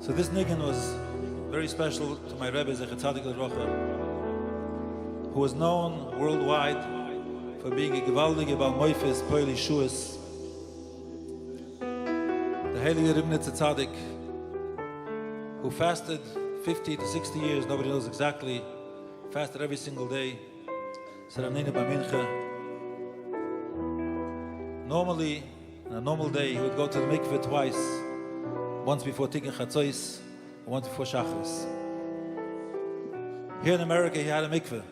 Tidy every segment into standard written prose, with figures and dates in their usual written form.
So this niggin was very special to my Rebbe Zecher Tzadik L'Rocha, who was known worldwide for being a gewaldige Bal Moifes, Poili Shuas. The Heilige Ribnitzer Tzaddik, who fasted 50 to 60 years, nobody knows exactly, fasted every single day, said Amnina B'Mincha. Normally, on a normal day, he would go to the mikveh twice, once before Tikkun Chatzois, and once before Shachris. Here in America, he had a mikveh,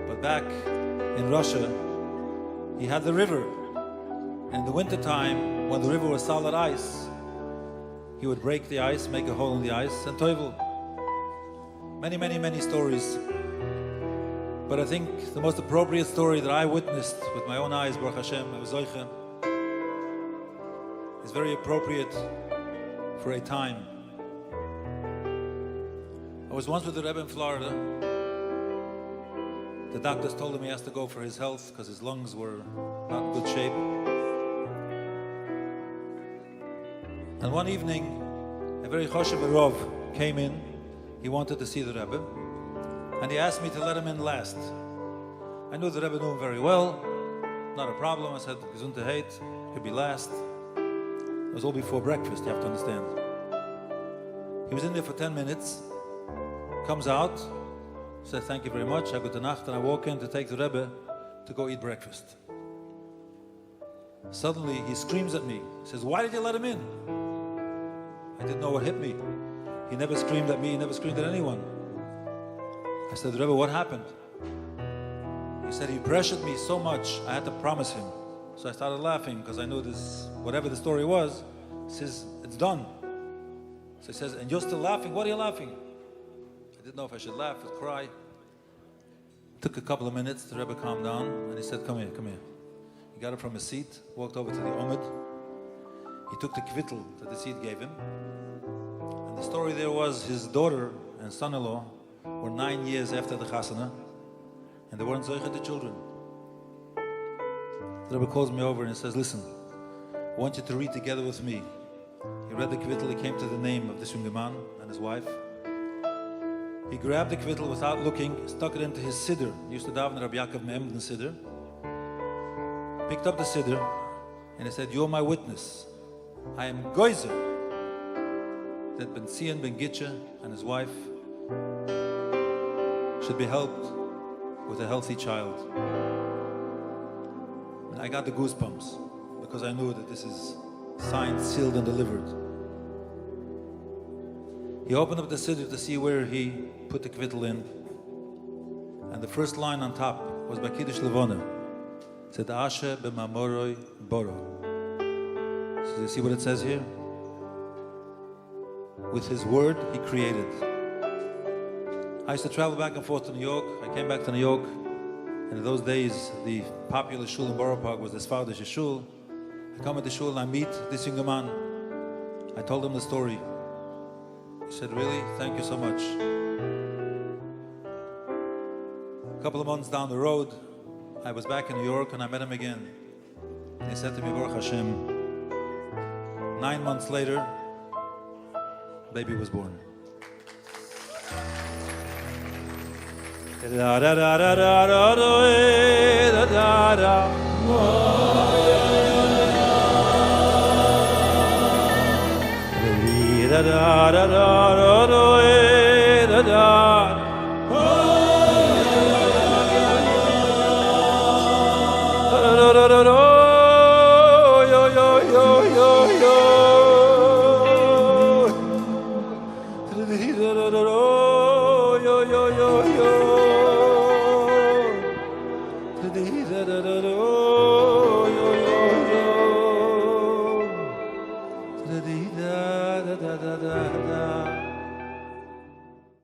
but back in Russia, he had the river. And in the winter time, when the river was solid ice, he would break the ice, make a hole in the ice, and toivel. Many, many, many stories. But I think the most appropriate story that I witnessed with my own eyes, Baruch Hashem, I was Zoiche, is very appropriate for a time. I was once with the Rebbe in Florida. The doctors told him he has to go for his health because his lungs were not in good shape. And one evening, a very choshev Rav came in. He wanted to see the Rebbe, and he asked me to let him in last. I knew the Rebbe knew him very well. Not a problem. I said, Gesundheit, could be last. It was all before breakfast, you have to understand. He was in there for 10 minutes, comes out, said, thank you very much, have a good nacht, and I walk in to take the Rebbe to go eat breakfast. Suddenly, he screams at me. He says, why did you let him in? I didn't know what hit me. He never screamed at me, he never screamed at anyone. I said, Rebbe, what happened? He said, he pressured me so much, I had to promise him. So I started laughing because I knew this, whatever the story was, he says, it's done. So he says, and you're still laughing? What are you laughing? I didn't know if I should laugh or cry. It took a couple of minutes, the Rebbe calmed down, and he said, come here, come here. He got up from his seat, walked over to the Omid. He took the kvittel that the seat gave him. And the story there was his daughter and son-in-law were 9 years after the chasana, and they weren't zoichet the children. The Rebbe calls me over and he says, listen, I want you to read together with me. He read the kvittel, he came to the name of this young man and his wife. He grabbed the kvittel without looking, stuck it into his siddur. He used to daven Rabbi Yaakov Me'emden siddur. Picked up the siddur and he said, you're my witness. I am Goizer that Ben Sion Ben Gitche and his wife should be helped with a healthy child. And I got the goosebumps because I knew that this is signed, sealed, and delivered. He opened up the siddur to see where he put the kvittel in. And the first line on top was by Kiddush Levona. It said, Asher b'mamoroi boro. So you see what it says here? With his word, he created. I used to travel back and forth to New York. I came back to New York. And in those days, the popular shul in Borough Park was the Sfardish shul. I come into shul and I meet this young man. I told him the story. He said, really? Thank you so much. A couple of months down the road, I was back in New York and I met him again. And he said to me, Baruch Hashem, 9 months later, baby was born. da da da da da.